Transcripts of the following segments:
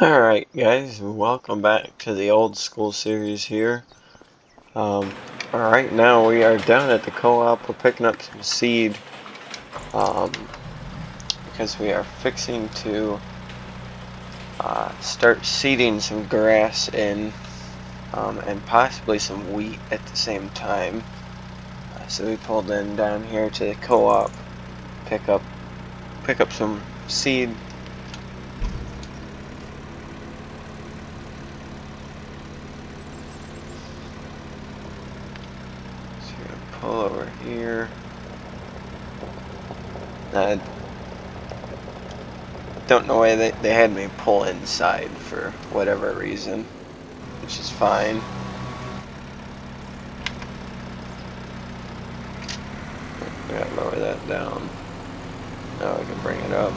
Alright guys, welcome back to the old school series here. Alright, now we are down at the co-op. We're picking up some seed because we are fixing to start seeding some grass in and possibly some wheat at the same time. So we pulled in down here to the co-op, pick up some seed. So we're gonna pull over here. I don't know why they had me pull inside for whatever reason, which is fine. We gotta lower that down. Now we can bring it up.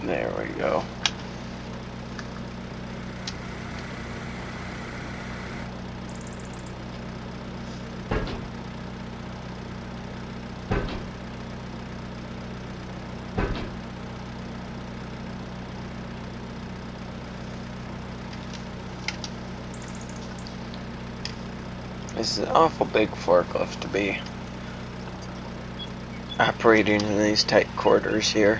There we go. This is an awful big forklift to be operating in these tight quarters here.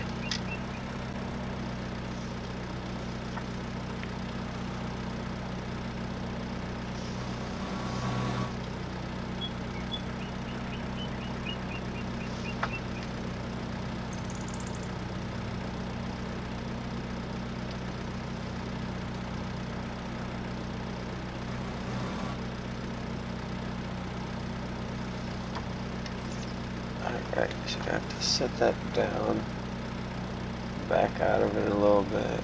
Alright, so I have to set that down, back out of it a little bit.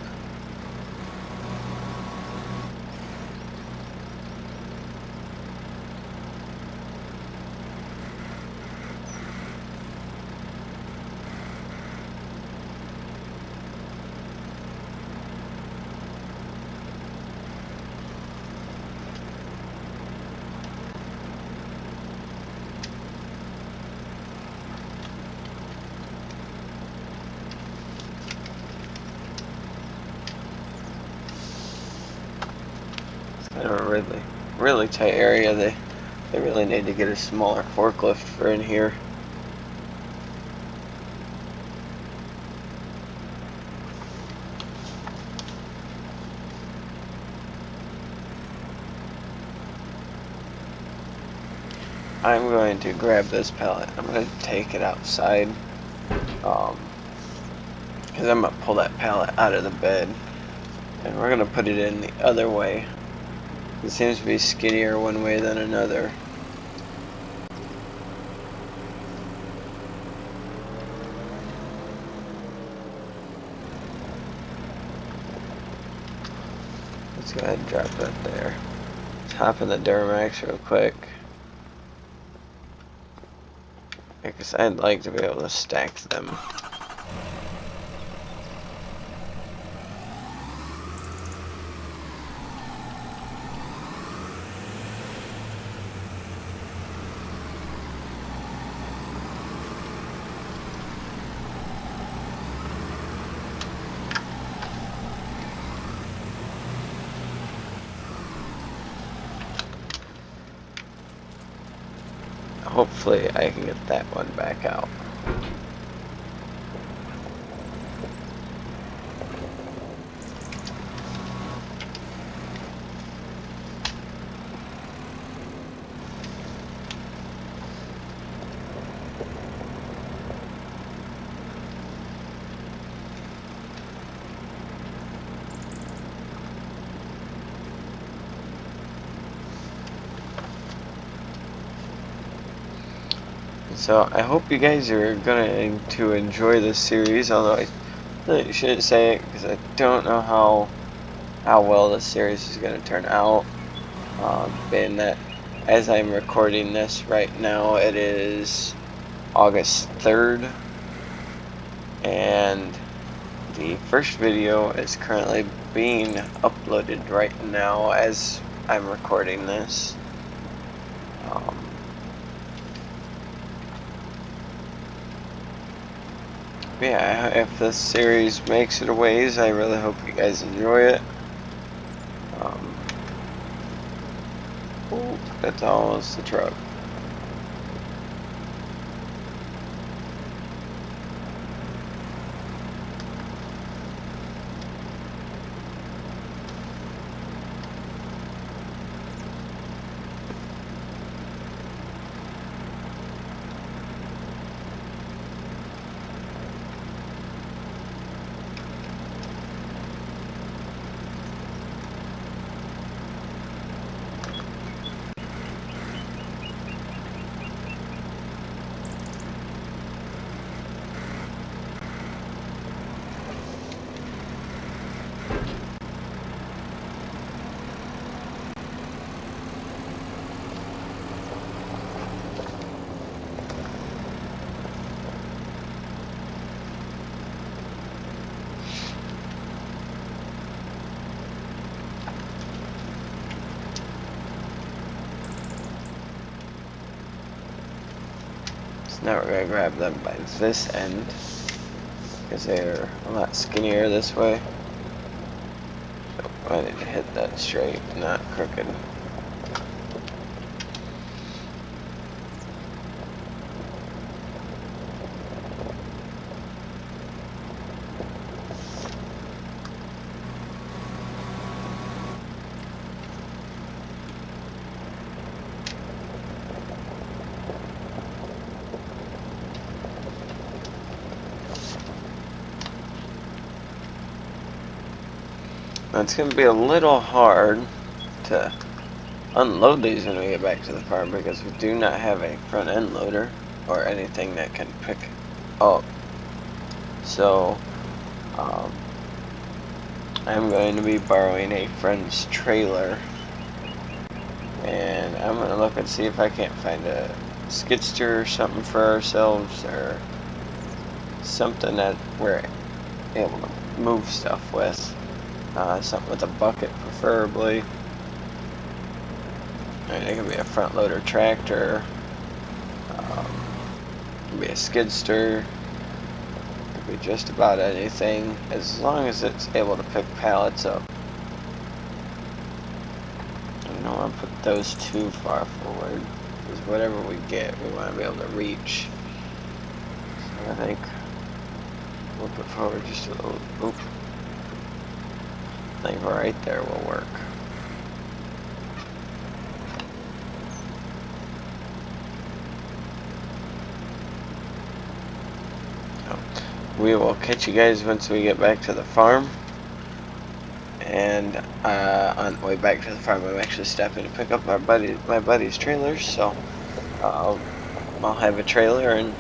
Kind of a really tight area. They really need to get a smaller forklift for in here. I'm going to grab this pallet. I'm going to take it outside because I'm going to pull that pallet out of the bed and we're going to put it in the other way. It seems to be skinnier one way than another. Let's go ahead and drop that there. Let's hop in the Duramax real quick, because I'd like to be able to stack them. Hopefully I can get that one back out. So I hope you guys are going to enjoy this series, although I I shouldn't say it because I don't know how well this series is going to turn out. Being that as I'm recording this right now, it is August 3rd, and the first video is currently being uploaded right now as I'm recording this. Yeah, if this series makes it a ways, I really hope you guys enjoy it. Oh, that's almost the truck. Now we're going to grab them by this end, because they're a lot skinnier this way. So I need to hit that straight, not crooked. Now it's going to be a little hard to unload these when we get back to the farm because we do not have a front end loader or anything that can pick up. So I'm going to be borrowing a friend's trailer, and I'm going to look and see if I can't find a skidster or something for ourselves, or something that we're able to move stuff with. Something with a bucket preferably. It could be a front loader tractor, it could be a skidster, it could be just about anything as long as it's able to pick pallets up. I don't want to put those too far forward, because whatever we get we want to be able to reach. So I think we'll put forward just a little. Oop. I think right there will work. So we will catch you guys once we get back to the farm. And on the way back to the farm, I'm actually stopping to pick up my buddy's trailer. So I'll have a trailer and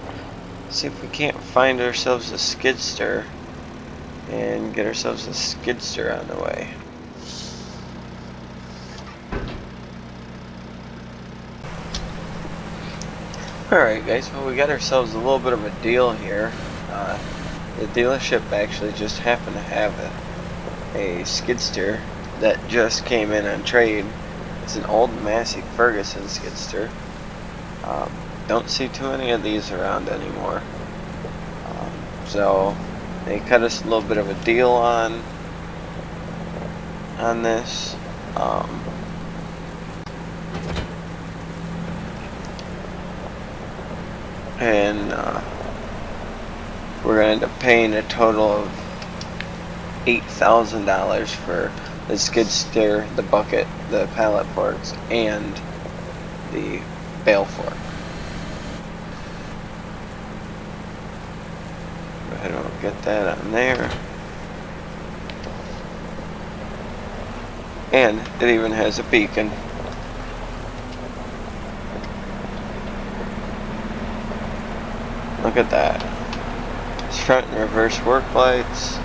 see if we can't find ourselves a skidster and get ourselves a skidster on the way. Alright guys, well we got ourselves a little bit of a deal here. The dealership actually just happened to have a skidster that just came in on trade. It's an old Massey Ferguson skidster. Don't see too many of these around anymore. So they cut us a little bit of a deal on this. And we're going to end up paying a total of $8,000 for the skid steer, the bucket, the pallet forks, and the bale fork. Go ahead and we'll get that on there. And it even has a beacon. Look at that. It's front and reverse work lights.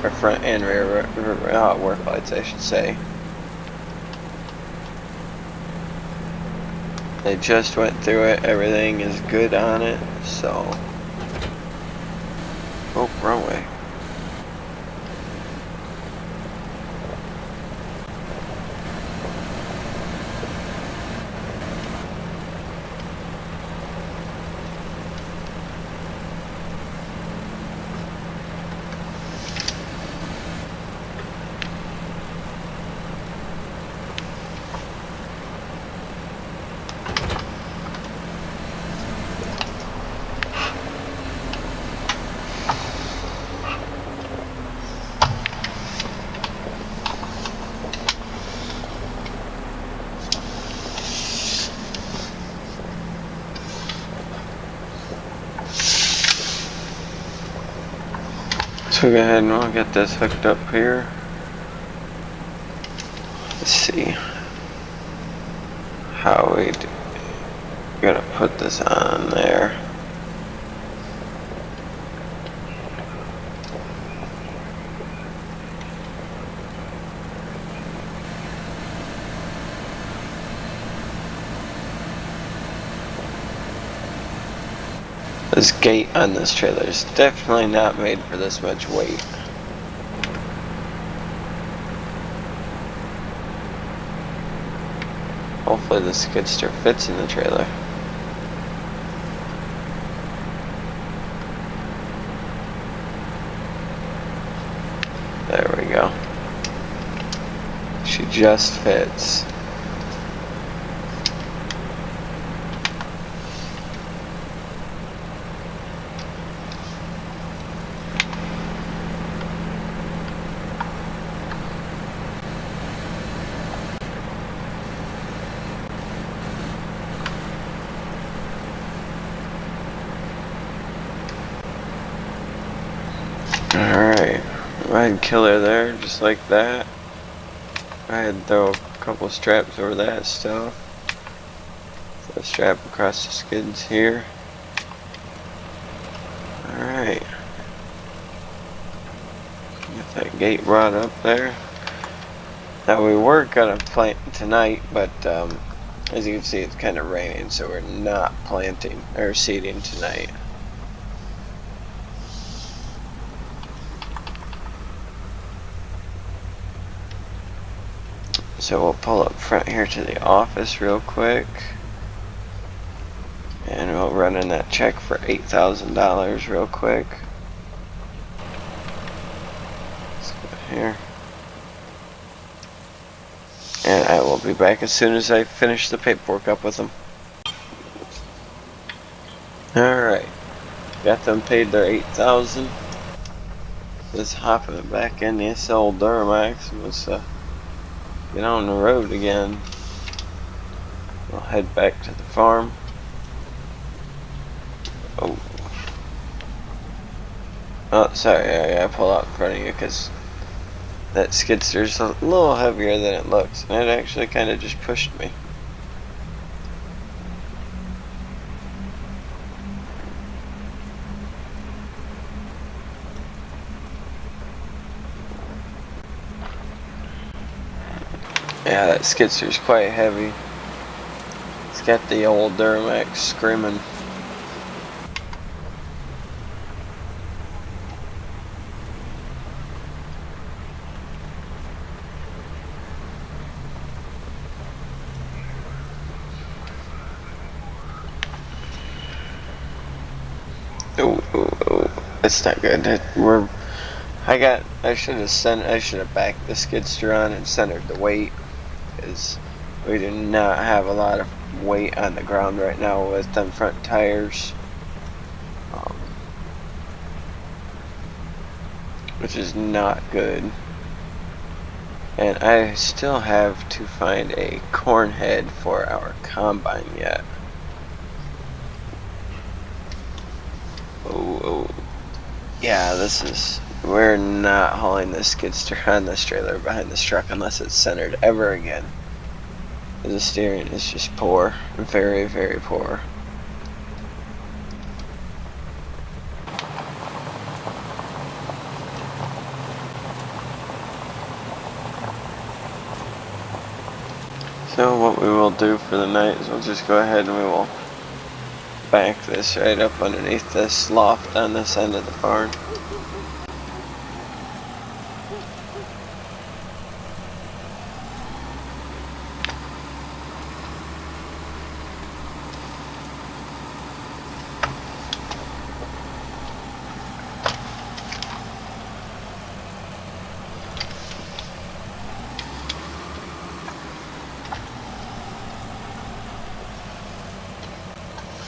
or front and rear work lights, I should say. They just went through it. Everything is good on it. So, oh, wrong way. So go ahead and we'll get this hooked up here. Let's see how we gotta put this on there. This gate on this trailer is definitely not made for this much weight. Hopefully the skidster fits in the trailer. There we go. She just fits. Alright, I'd kill her there, just like that. I'd throw a couple straps over that stuff. Throw a strap across the skids here. Alright. Get that gate rod up there. Now we were gonna plant tonight, but as you can see it's kind of raining, so we're not planting or seeding tonight. So we'll pull up front here to the office real quick, and we'll run in that check for $8,000 real quick. Let's go here, and I will be back as soon as I finish the paperwork up with them. Alright, got them paid their $8,000. Just hopping it back in this old Duramax and let's get on the road again. We'll head back to the farm. Oh, sorry, I gotta pull out in front of you because that skidster's a little heavier than it looks, and it actually kind of just pushed me. Yeah, that skidster's quite heavy. It's got the old Duramax screaming. Oh, it's not good. I should have backed the skidster on and centered the weight, because we do not have a lot of weight on the ground right now with them front tires, which is not good. And I still have to find a corn head for our combine yet. Yeah, we're not hauling this skidster on this trailer behind this truck unless it's centered ever again. The steering is just poor, very, very poor. So what we will do for the night is we'll just go ahead and we will back this right up underneath this loft on this end of the barn.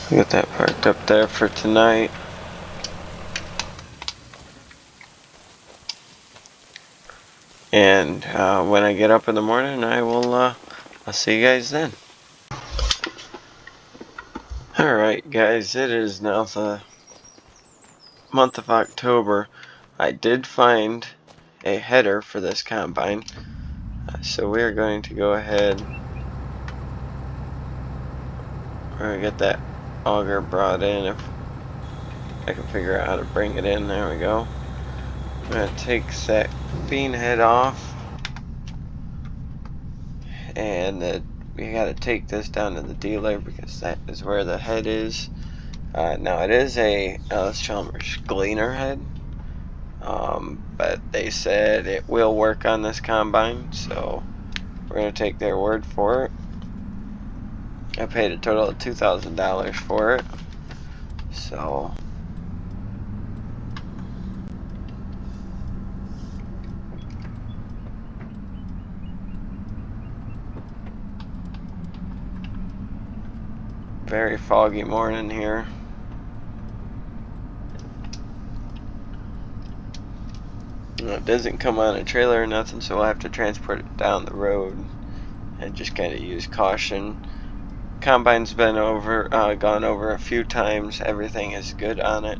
Get that parked up there for tonight. And when I get up in the morning, I'll see you guys then. Alright guys, it is now the month of October. I did find a header for this combine. So we are going to go ahead. We're going to get that auger brought in if I can figure out how to bring it in. There we go. I'm going to take that bean head off. And we got to take this down to the dealer because that is where the head is. Now it is a Chalmers Gleaner head. But they said it will work on this combine, so we're going to take their word for it. I paid a total of $2,000 for it, so very foggy morning here. It doesn't come on a trailer or nothing, so we'll have to transport it down the road and just kind of use caution. Combine's been gone over a few times. Everything is good on it,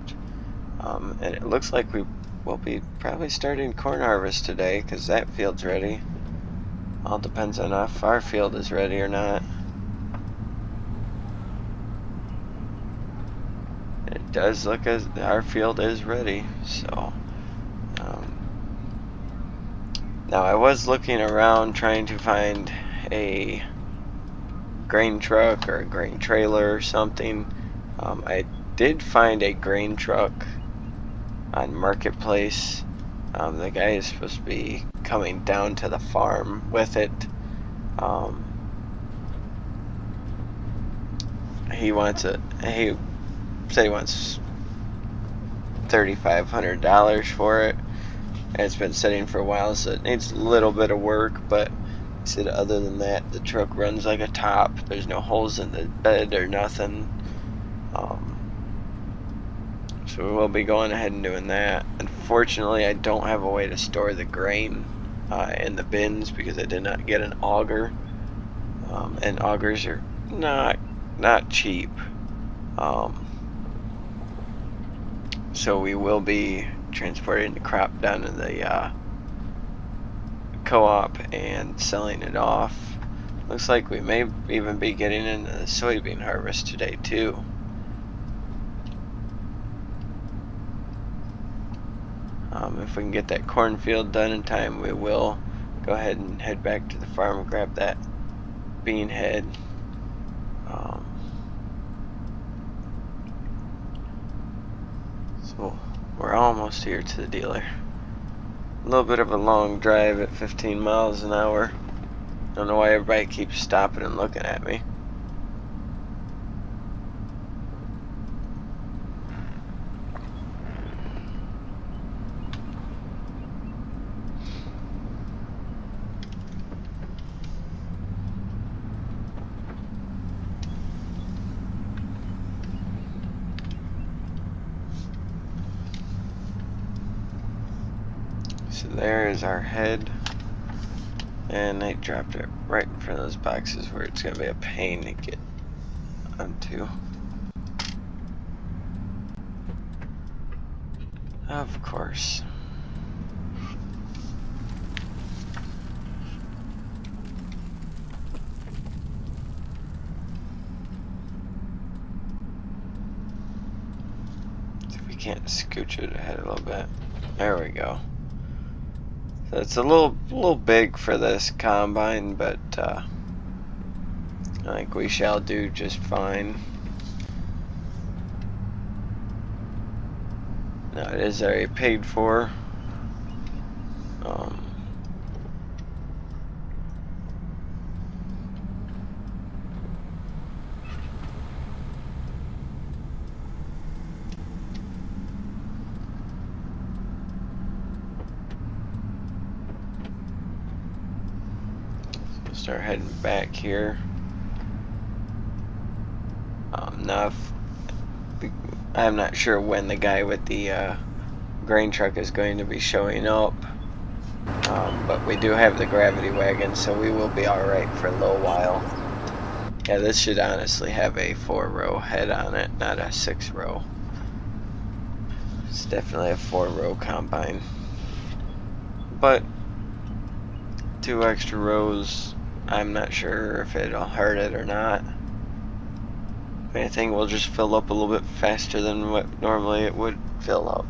and it looks like we will be probably starting corn harvest today because that field's ready. All depends on if our field is ready or not. It does look as our field is ready, so. Now I was looking around trying to find a grain truck or a grain trailer or something. I did find a grain truck on Marketplace. The guy is supposed to be coming down to the farm with it. He said he wants $3,500 for it. And it's been sitting for a while, so it needs a little bit of work, but he said other than that, the truck runs like a top. There's no holes in the bed or nothing. So we will be going ahead and doing that. Unfortunately, I don't have a way to store the grain in the bins because I did not get an auger. And augers are not cheap. So we will be transporting the crop down to the co-op and selling it off. Looks like we may even be getting into the soybean harvest today too. If we can get that cornfield done in time, we will go ahead and head back to the farm and grab that bean head. So we're almost here to the dealer. A little bit of a long drive at 15 miles an hour. Don't know why everybody keeps stopping and looking at me. So there's our head, and they dropped it right in front of those boxes where it's going to be a pain to get onto. Of course. See if we can't scooch it ahead a little bit. There we go. So it's a little big for this combine, but I think we shall do just fine. Now it is already paid for. Start heading back here. Now, I'm not sure when the guy with the grain truck is going to be showing up, but we do have the gravity wagon, so we will be alright for a little while. Yeah, this should honestly have a 4-row head on it, not a 6-row. It's definitely a 4-row combine. But 2 extra rows, I'm not sure if it'll hurt it or not. If anything, will just fill up a little bit faster than what normally it would fill up.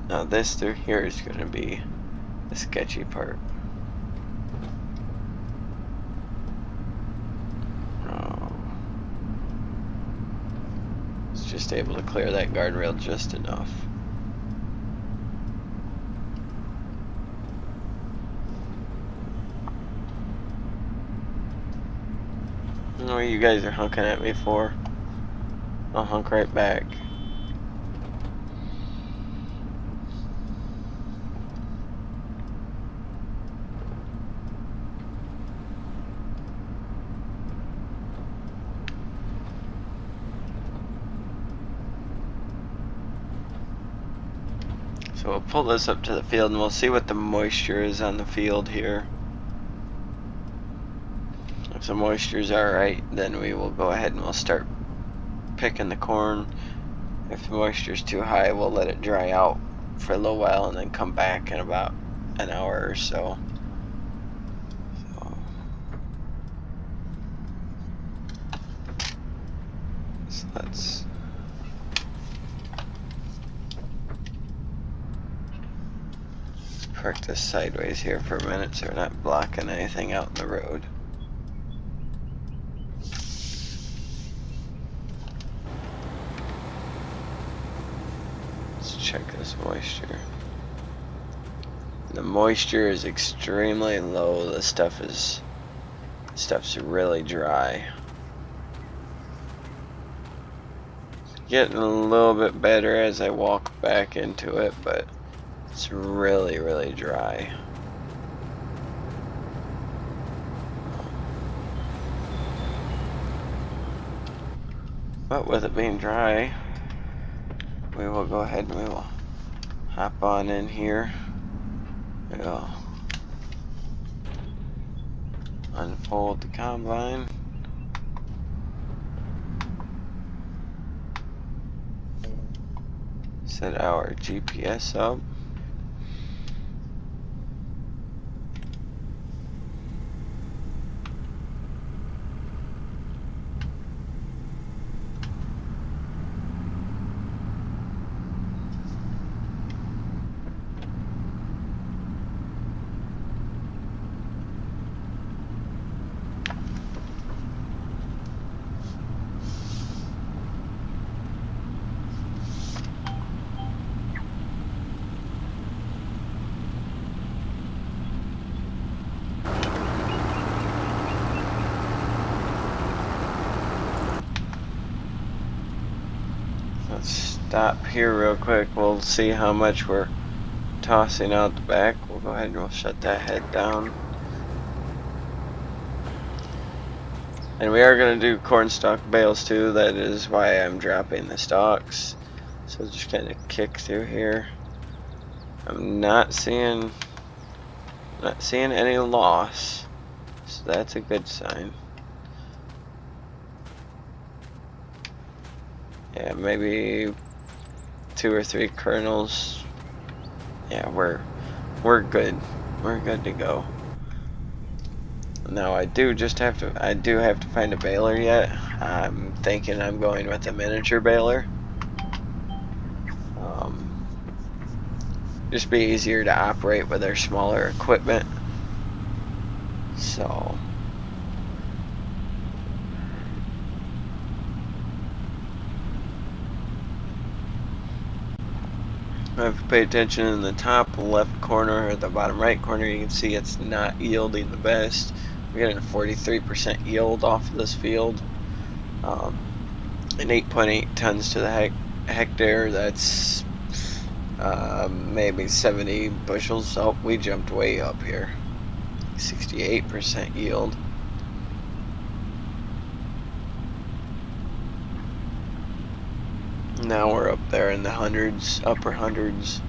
Now this through here is going to be the sketchy part. It's just able to clear that guardrail just enough. What you guys are hunking at me for? I'll hunk right back. So we'll pull this up to the field and we'll see what the moisture is on the field here. If the moisture is alright, then we will go ahead and we'll start picking the corn. If the moisture is too high, we'll let it dry out for a little while and then come back in about an hour or so. So let's park this sideways here for a minute so we're not blocking anything out in the road. Let's check this moisture. The moisture is extremely low. The stuff's really dry. It's getting a little bit better as I walk back into it, but it's really, really dry. But with it being dry, we will go ahead and we will hop on in here. We'll unfold the combine. Set our GPS up. Let's stop here real quick. We'll see how much we're tossing out the back. We'll go ahead and we'll shut that head down. And we are going to do corn stalk bales too. That is why I'm dropping the stalks. So just kind of kick through here. I'm not seeing any loss. So that's a good sign. Yeah, maybe 2 or 3 kernels. Yeah, we're good. We're good to go. Now I do have to find a baler yet. I'm thinking I'm going with a miniature baler. Just be easier to operate with our smaller equipment. So If you pay attention in the top left corner or the bottom right corner, you can see it's not yielding the best. We're getting a 43% yield off of this field. And 8.8 tons to the hectare, that's maybe 70 bushels. Oh, we jumped way up here. 68% yield. Now we're up there in the hundreds, upper hundreds.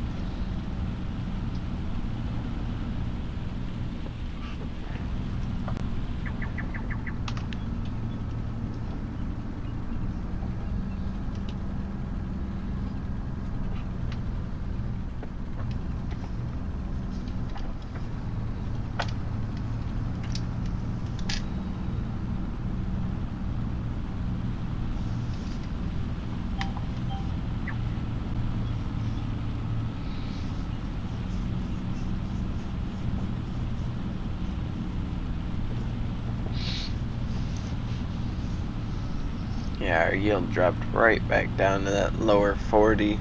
Yeah, our yield dropped right back down to that lower 40.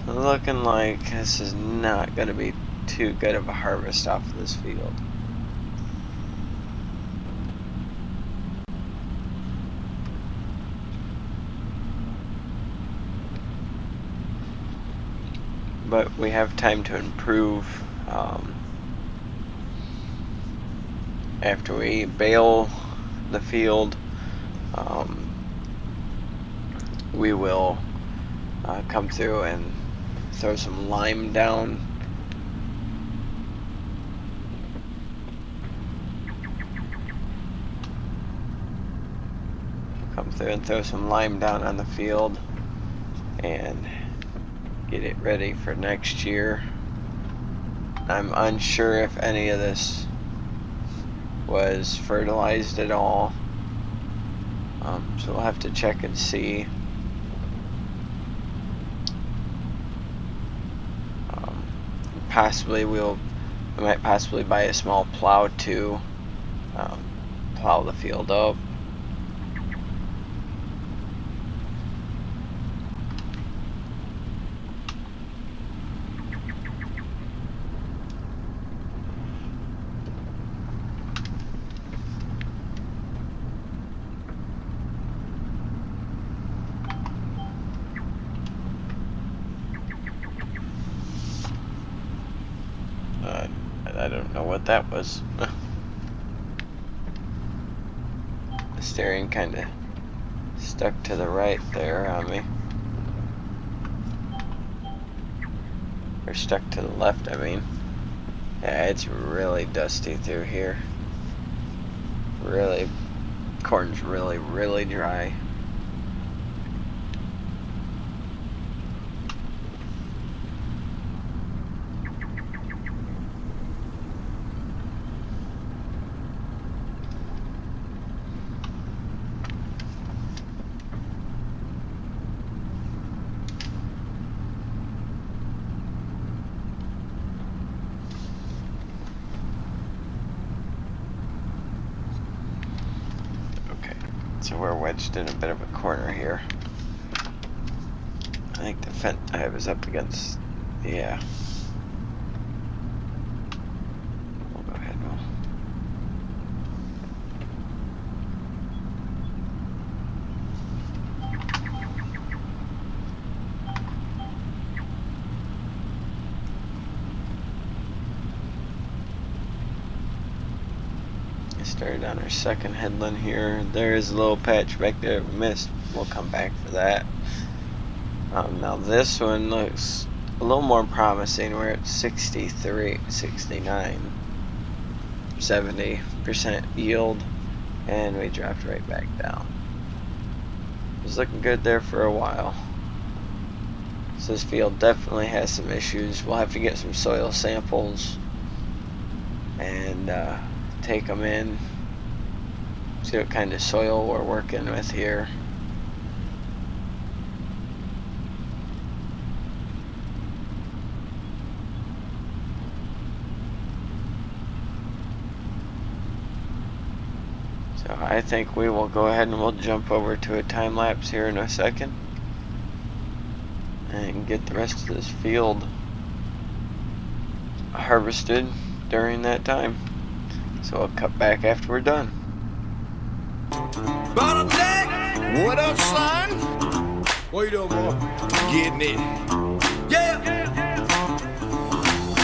Looking like this is not going to be too good of a harvest off of this field. But we have time to improve. After we bale the field, we will come through and throw some lime down. Come through and throw some lime down on the field and get it ready for next year. I'm unsure if any of this was fertilized at all, so we'll have to check and see. Possibly we might possibly buy a small plow to plow the field up. I don't know what that was. The steering kind of stuck to the right there on me. Or stuck to the left, I mean. Yeah, it's really dusty through here. Really, corn's really dry. So we're wedged in a bit of a corner here. I think the fence I have is up against, yeah. We'll go ahead and started on our second headland here. There is a little patch back there we missed. We'll come back for that. Now this one looks a little more promising. We're at 63, 69, 70% yield, and we dropped right back down. It was looking good there for a while. So this field definitely has some issues. We'll have to get some soil samples and take them in, see what kind of soil we're working with here. So I think we will go ahead and we'll jump over to a time lapse here in a second, and get the rest of this field harvested during that time. So I'll cut back after we're done. What up, son? What you doing, boy? Getting it. Yeah.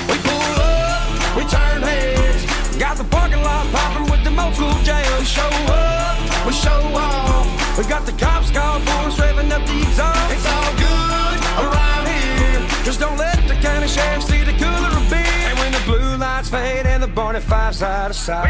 We pull up, we turn heads. Got the parking lot popping with the old school jams. Show up, we show off. We got the cops called for us, revving up the exhaust. It's all good around here. Just don't let the county sheriff see the cooler of beer. And when the blue lights fade and the Barney Five's side to side,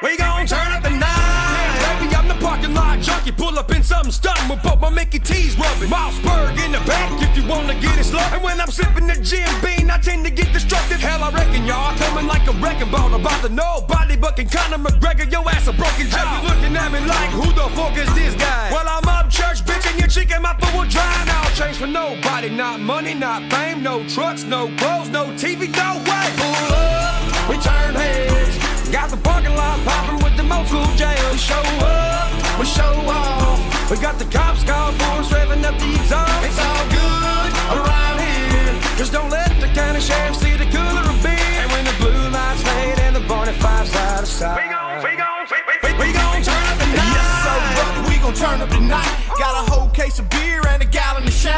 we gon' turn up the night. Baby, I'm the parking lot junkie. Pull up in something stunting with both my Mickey T's rubbing. Mossberg in the back if you wanna get it slow. And when I'm sipping the Jim Beam, I tend to get destructive. Hell, I reckon y'all coming like a wrecking ball. About to nobody but can Conor McGregor. Your ass a broken jaw. You looking at me like, who the fuck is this guy? Well, I'm up church, bitch, and your chick and my foot will dry. Now I'll change for nobody. Not money, not fame, no trucks, no clothes, no TV, no way. Pull up, we turn heads. Got the parking lot popping with the old school jams. Show up, we show off. We got the cops called for us, revving up the exhaust. It's all good around here. Just don't let the county sheriff see the cooler of beer. And when the blue lights fade and the Barney Five's side to side, we gon' turn up the night. Yes, sir, brother, we gon' turn up the night. Got a whole case of beer and a gallon of shine.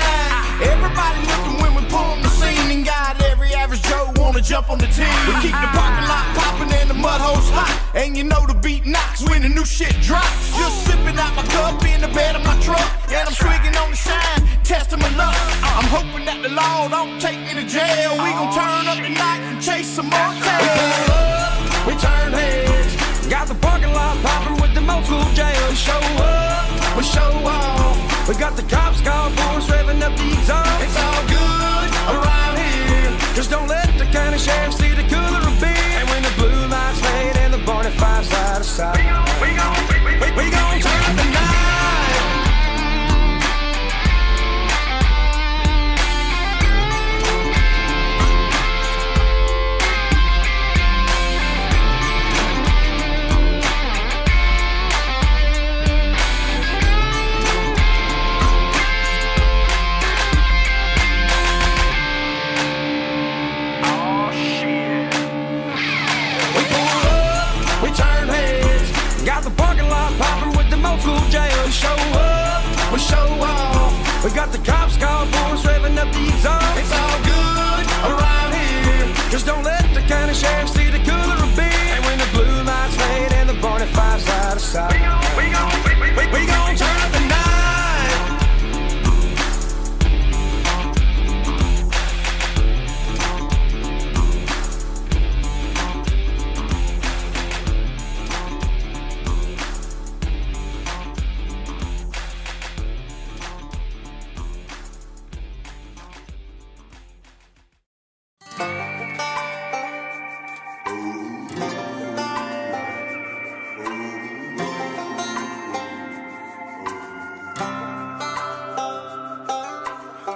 Everybody looking when we pull on the scene. And got every average Joe wanna jump on the team. We keep the parking lot popping and the mud holes hot. And you know the beat knocks when the new shit drops. Just sipping out my cup in the bed of my truck. And I'm swigging on the shine, testing my luck. I'm hoping that the law don't take me to jail. We gon' turn up the night and chase some more tails. We turn heads. Got the parking lot popping with the old school jams. Show up, we show off. We got the cops called for us, revving up the exhaust. It's all good around here. Just don't let the county sheriff see the cooler of beer. And when the blue lights fade and the Barney Five's side to side, we gon' turn up the night. Show up, we show off. We got the cops called for us, revving up the exhaust. It's all good around here. Just don't let the county sheriff see the cooler of beer. And when the blue lights fade and the Barney Five's side to side, we gon' turn up the night.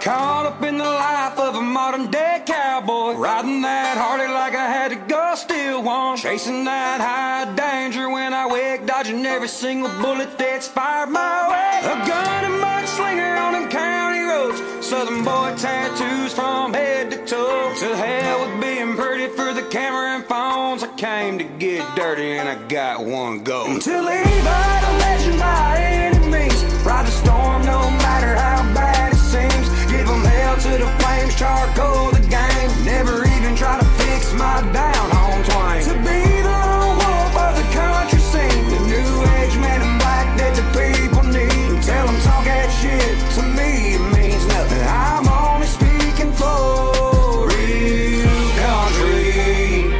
Caught up in the life of a modern day cowboy, riding that Harley like I had to go steal one, chasing that high danger when I wake, dodging every single bullet that's fired my way. A gun and mudslinger on them county roads, southern boy tattoos from head to toe. To hell with being pretty for the camera and phones. I came to get dirty and I got one go. To leave out a legend by any means, ride the storm no matter how bad it seems. Give them hell to the flames, charcoal the game. Never even try to fix my down home twang. To be the lone wolf of the country scene, the new age man in black that the people need. Tell them talk that shit, to me it means nothing. I'm only speaking for real country.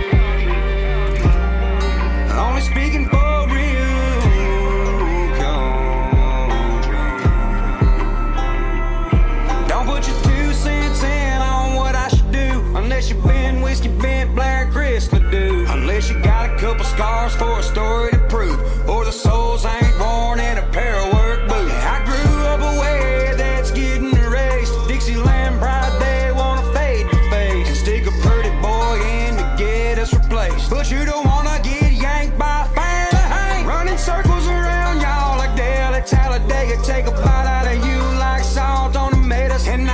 Only speaking for real country. Don't put your 2 cents in on what I should do, unless you've been whiskey bent, Blair and Chris do. Unless you got a couple scars for a story to prove, or the soles ain't worn in a pair of work boots. I grew up a way that's getting erased. Dixieland pride they wanna fade to face, and stick a pretty boy in to get us replaced. But you don't wanna get yanked by a fan of hang, running circles around y'all like Dale at Talladega. Take a bite out of you like salt on tomatoes. And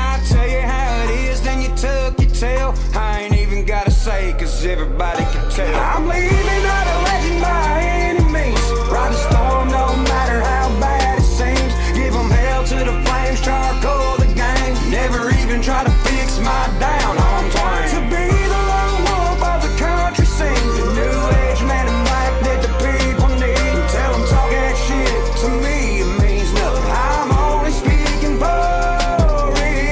everybody can tell. I'm leaving out a legend by any means. Ride the storm, no matter how bad it seems. Give them hell to the flames, charcoal the game. Never even try to fix my down home twang. To be the lone wolf of the country scene, the new age man in black that the people need. Tell them talk that shit to me, it means nothing. I'm only speaking for real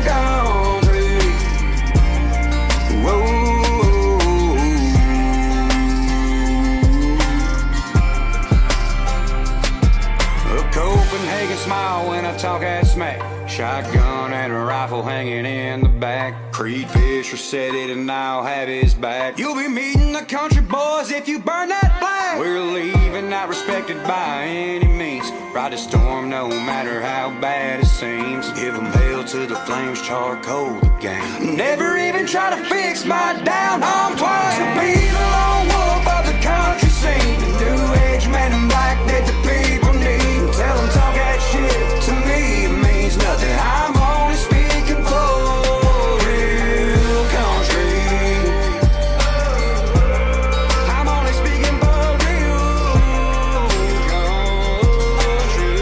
country. Whoa. A Copenhagen smile when I talk that smack. Shotgun and a rifle hanging in the back. Creed Fisher said it and I'll have his back. You'll be meeting the country boys if you burn that flag. We're leaving, not respected by any means. Ride the storm no matter how bad it seems. Give them hell to the flames, charcoal the game. Never even try to fix my down home twang. To be the lone wolf of the country scene, the new age man in black that the people need. Tell them talk that shit to me, it means nothing. I'm only speaking for real country. I'm only speaking for real country.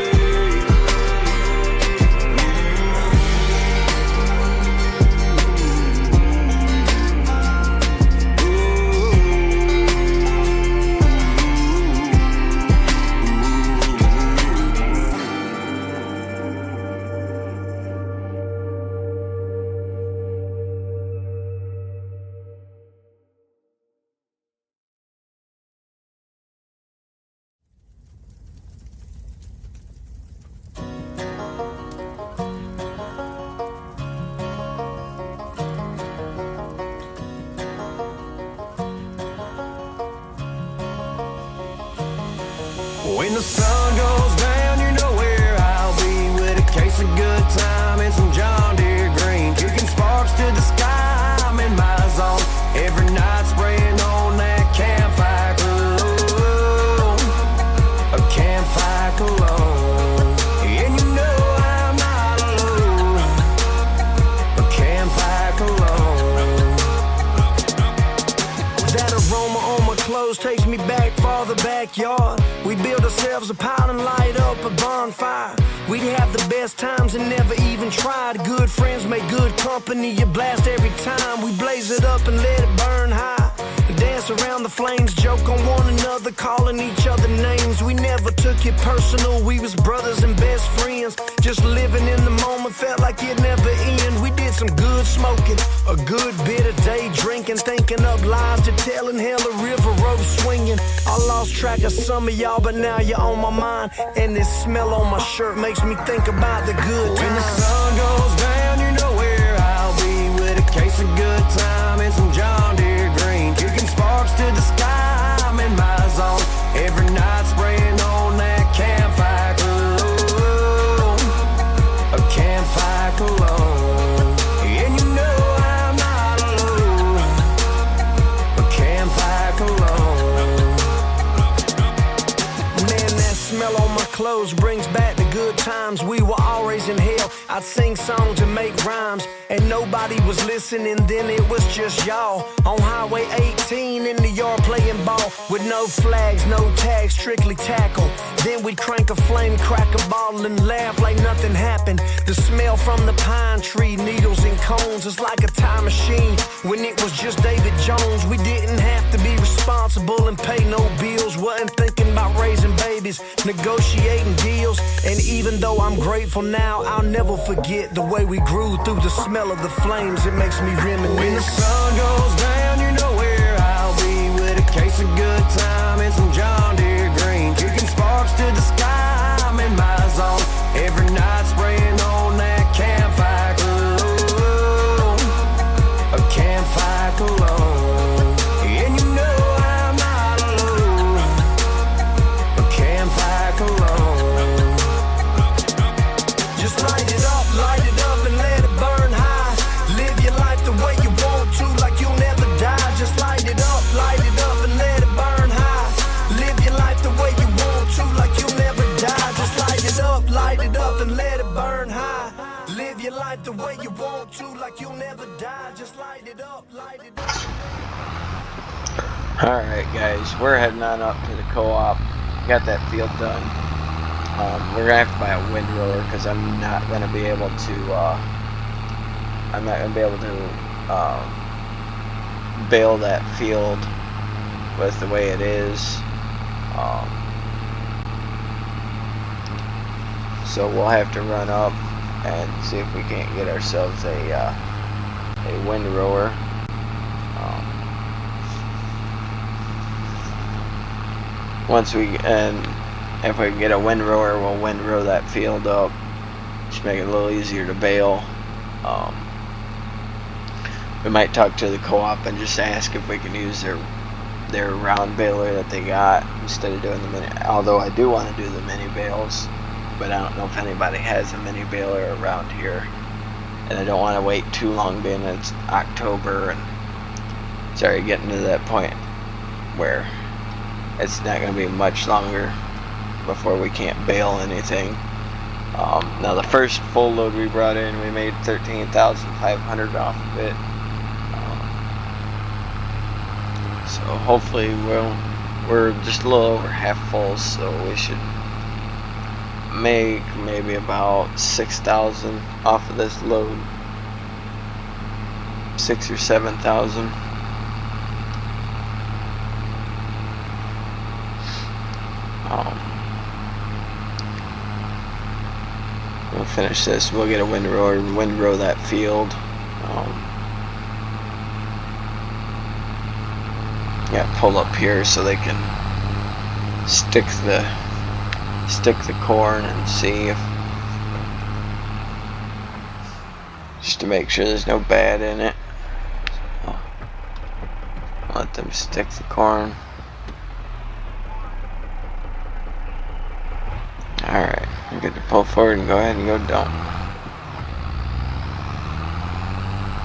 When the sun goes down, you know where I'll be, with a case of good time and some John Deere green. Kicking sparks to the sky, I'm in my zone. Every night spraying on that campfire cologne. A campfire cologne. And you know I'm not alone. A campfire cologne. That aroma on my clothes takes me back far the backyard. We build ourselves a pile and light up a bonfire. We'd have the best times and never even tried. Good friends make good company, you blast every time. We blaze it up and let it burn high. Dance around the flames, joke on one another, calling each other names. We never took it personal, we was brothers and best friends. Just living in the moment, felt like it never end. We did some good smoking, a good bit of day drinking, thinking up lies to telling, hell a river road swinging. I lost track of some of y'all, but now you're on my mind. And this smell on my shirt makes me think about the good times. When the sun goes down, you know where I'll be, with a case of good time and some John Deere green. Kicking sparks to the sky, I'm in my zone. Every night spraying on that campfire cologne. A campfire cologne. And you know I'm not alone. A campfire cologne. Man, that smell on my clothes brings back the good times. We were always in hell. I'd sing songs and make rhymes, and nobody was listening, then it was just y'all. On Highway 18 in the yard playing ball, with no flags, no tags, strictly tackle. Then we'd crank a flame, crack a bottle, and laugh like nothing happened. The smell from the pine tree, needles and cones, is like a time machine. When it was just David Jones, we didn't have to be responsible and pay no bills. Wasn't thinking about raising babies, negotiating deals. And even though I'm grateful now, I'll never forget the way we grew through the smell of the flames. It makes me reminisce. When the sun goes down, you know where I'll be, with a case of good time and some John Deere green. Kicking sparks to the sky, I'm in my zone. Every night spraying on that campfire cologne. A campfire cologne. And you know I'm not alone. A campfire cologne. Just light it up and let it burn high. Live your life the way you want to, like you'll never die. Just light it up and let it burn high. Live your life the way you want to, like you'll never die. Just light it up and let it live your life the way you want to, like you'll never die. Just light it up, light it up. Alright guys, we're heading on up to the co-op. Got that field done. We're gonna have to buy a windrower because I'm not gonna be able to bale that field with the way it is. So we'll have to run up and see if we can't get ourselves a windrower. If we get a windrower, we'll windrow that field up. Just make it a little easier to bale. We might talk to the co-op and just ask if we can use their round baler that they got instead of doing the mini. Although I do want to do the mini bales, but I don't know if anybody has a mini baler around here, and I don't want to wait too long, being it's October and it's already getting to that point where it's not going to be much longer before we can't bale anything. Now the first full load we brought in, we made $13,500 off of it. So hopefully we're just a little over half full, so we should make maybe about $6,000 off of this load. 6 or 7,000. We'll finish this. We'll get a windrower and windrow that field. Yeah, pull up here so they can stick the corn and see if, just to make sure there's no bad in it. So, let them stick the corn. Alright, we're good to pull forward and go ahead and go dump.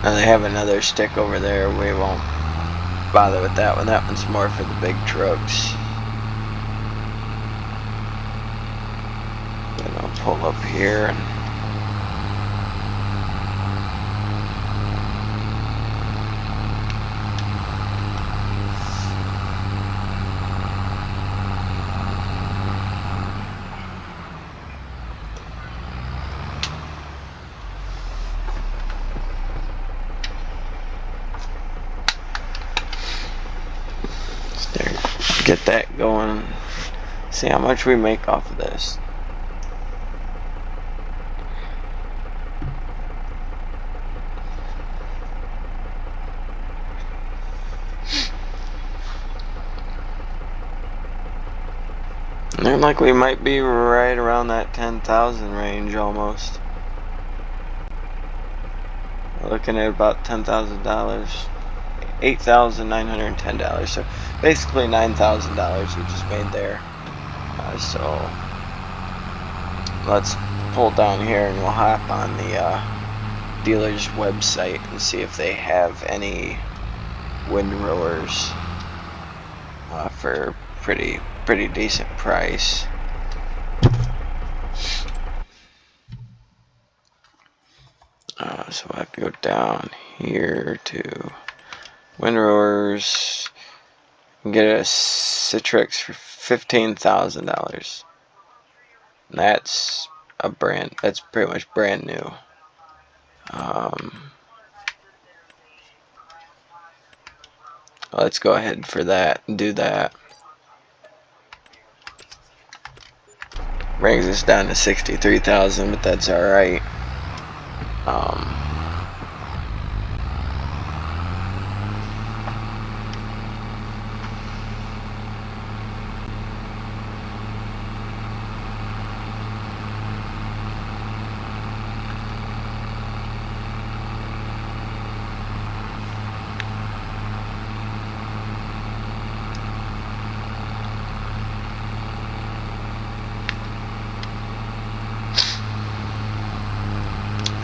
Now they have another stick over there. We won't bother with that one. That one's more for the big trucks. Then I'll pull up here and get that going. See how much we make off of this. Looks like we might be right around that 10,000 range almost. We're looking at about $10,000, $8,910. So basically $9,000 we just made there. So let's pull down here and we'll hop on the dealer's website and see if they have any windrowers for pretty decent price. So I have to go down here to windrowers and get a Citrix for $15,000. That's pretty much brand new. Let's go ahead for that and do that. Brings us down to 63,000, but that's alright.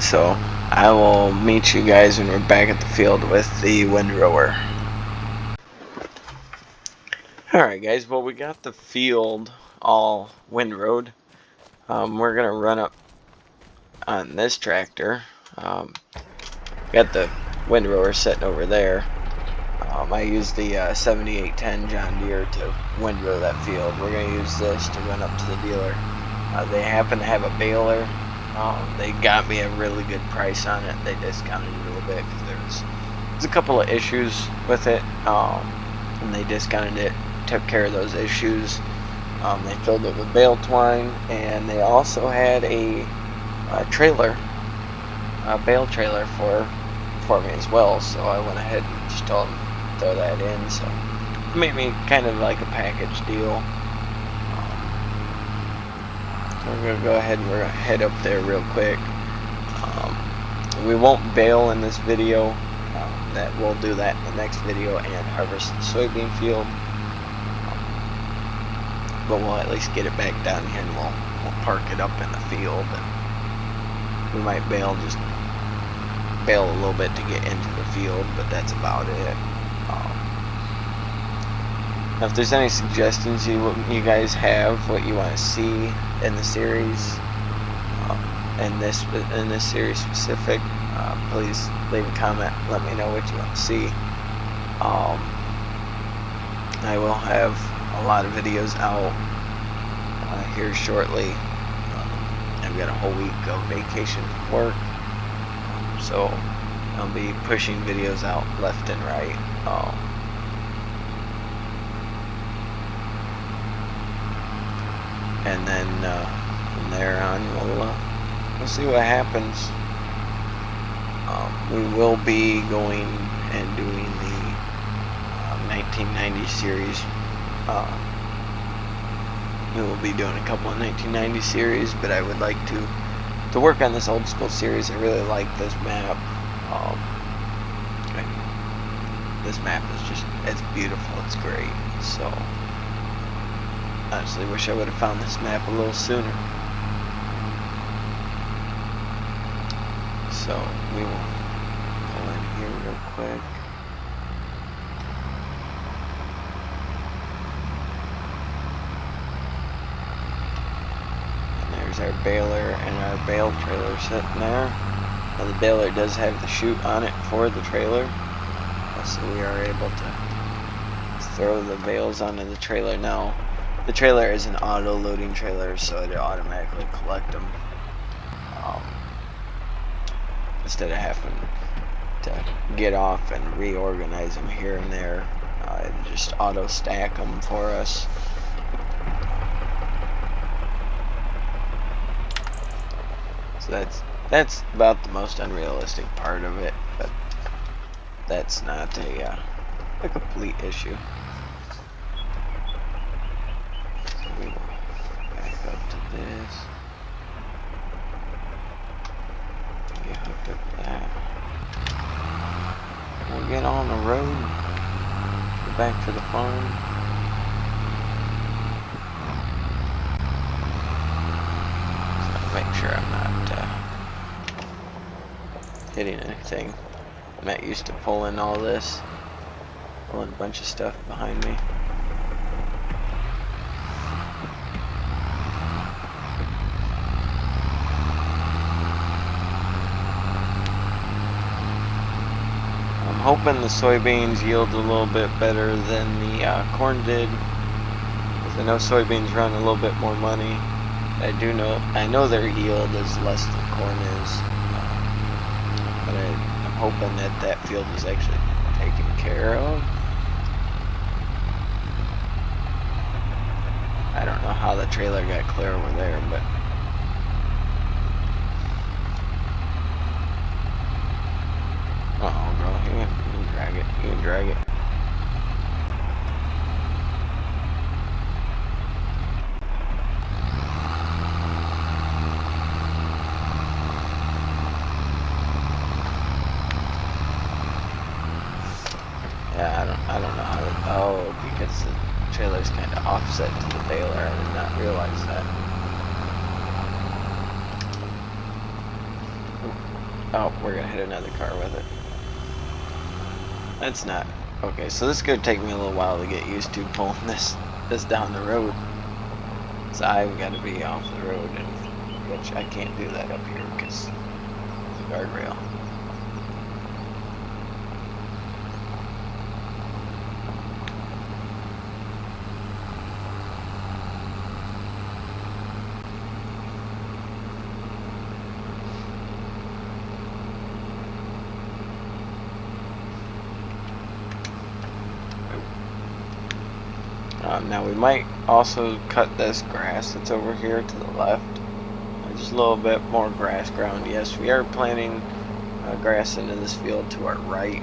So I will meet you guys when we're back at the field with the windrower. Alright guys, well we got the field all windrowed. We're gonna run up on this tractor. Got the windrower sitting over there. I used the 7810 John Deere to windrow that field. We're going to use this to run up to the dealer. They happen to have a baler. They got me a really good price on it. They discounted it a little bit because there's a couple of issues with it, and they discounted it, took care of those issues. They filled it with bale twine, and they also had a trailer, a bale trailer for me as well. So I went ahead and just told them to throw that in. So it made me kind of like a package deal. We're going to go ahead and we're going to head up there real quick. We won't bale in this video. That we'll do that in the next video and harvest the soybean field. But we'll at least get it back down here and we'll park it up in the field. And we might just bail a little bit to get into the field, but that's about it. Now if there's any suggestions you guys have, what you want to see in the series, in this series specific, please leave a comment, let me know what you want to see. I will have a lot of videos out here shortly. I've got a whole week of vacation from work, so I'll be pushing videos out left and right. And then from there on, we'll see what happens. We will be going and doing the 1990 series. We will be doing a couple of 1990 series, but I would like to work on this old school series. I really like this map. This map is it's beautiful, it's great. So honestly wish I would have found this map a little sooner. So we will go in here real quick. And there's our baler and our bale trailer sitting there. Now the baler does have the chute on it for the trailer, so we are able to throw the bales onto the trailer. Now the trailer is an auto loading trailer, so it automatically collect them. Instead of having to get off and reorganize them here and there, it just auto stack them for us. So that's about the most unrealistic part of it, but that's not a complete issue. So we will back up to this. Get hooked up to that. We'll get on the road. Go back to the farm. So make sure I'm not hitting anything. I'm not used to pulling all this. Pulling a bunch of stuff behind me. I'm hoping the soybeans yield a little bit better than the corn did, because I know soybeans run a little bit more money. I know their yield is less than corn is, but I'm hoping that field is actually taken care of. I don't know how the trailer got clear over there, but uh-oh, girl, you can drag it. You can drag it. Yeah, I don't know how to. Oh, because the trailer's kind of offset to the baler. I did not realize that. Oh, we're gonna hit another car with it. That's not okay. So this is gonna take me a little while to get used to pulling this down the road. So I've got to be off the road and which I can't do that up here because the guardrail. Now we might also cut this grass that's over here to the left. Just a little bit more grass ground. Yes, we are planting grass into this field to our right,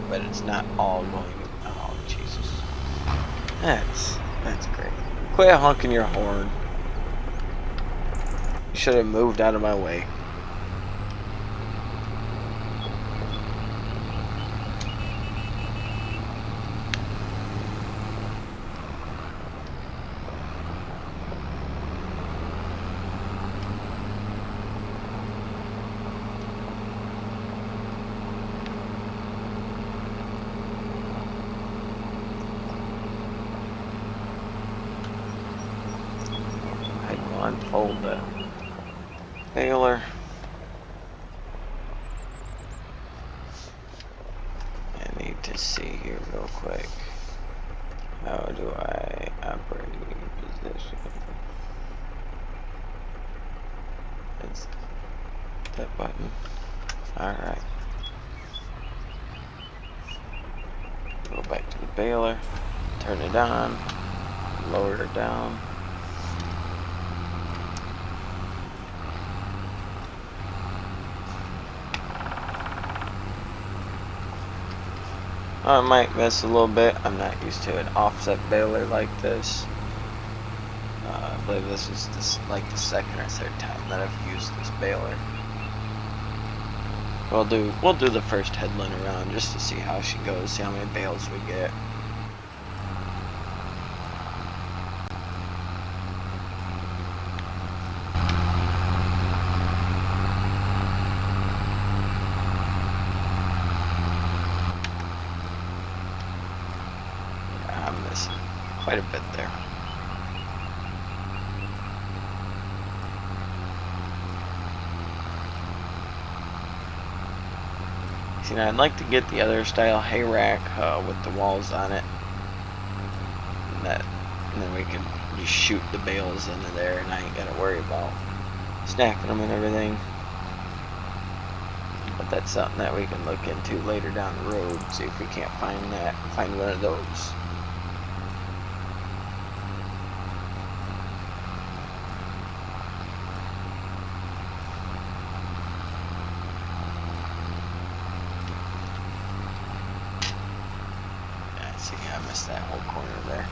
but it's not all going. Oh Jesus, that's great. Quit honking your horn. You should have moved out of my way. Unfold the baler. I need to see here real quick. How do I operate position? It's that button. Alright. Go back to the baler. Turn it on. Lower it down. I might miss a little bit. I'm not used to an offset baler like this. I believe this is like the second or third time that I've used this baler. We'll do the first headland around just to see how she goes, see how many bales we get. Quite a bit there. See, now I'd like to get the other style hay rack with the walls on it, and then we can just shoot the bales into there, and I ain't gotta worry about stacking them and everything. But that's something that we can look into later down the road. See if we can't find one of those. That whole corner there,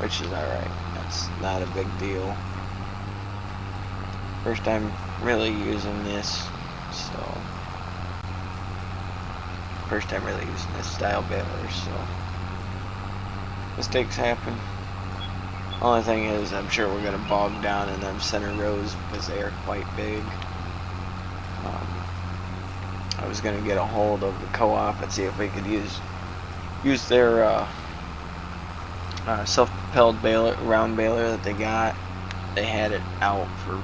which is alright. That's not a big deal. First time really using this, so first time really using this style baler, so mistakes happen. Only thing is, I'm sure we're gonna bog down in them center rows because they are quite big. I was gonna get a hold of the co-op and see if we could use their self-propelled baler, round baler that they got. They had it out for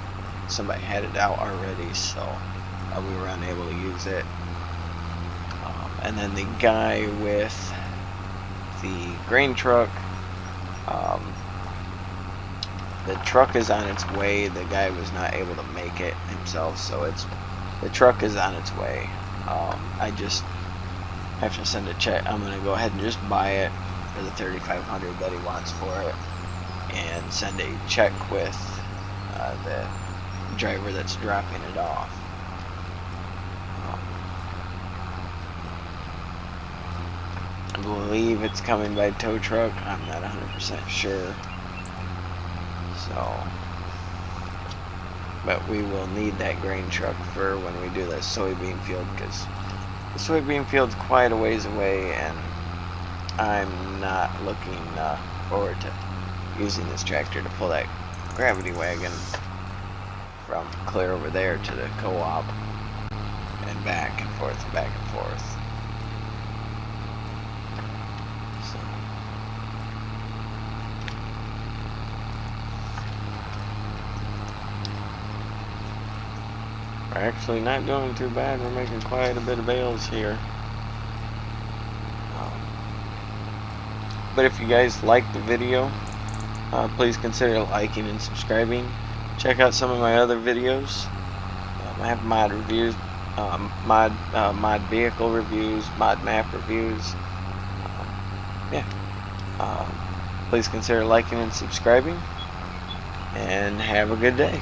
somebody had it out already, so we were unable to use it. And then the guy with the grain truck, the truck is on its way. The guy was not able to make it himself, so the truck is on its way. I just have to send a check. I'm gonna go ahead and just buy it for the $3,500 that he wants for it, and send a check with the driver that's dropping it off. I believe it's coming by tow truck. I'm not 100% sure. So, but we will need that grain truck for when we do that soybean field, because the soybean field's quite a ways away, and I'm not looking forward to using this tractor to pull that gravity wagon from clear over there to the co-op and back and forth and back and forth. So We're actually not doing too bad. We're making quite a bit of bales here. But if you guys like the video, please consider liking and subscribing. Check out some of my other videos. I have mod reviews, mod vehicle reviews, mod map reviews. Yeah. Please consider liking and subscribing, and have a good day.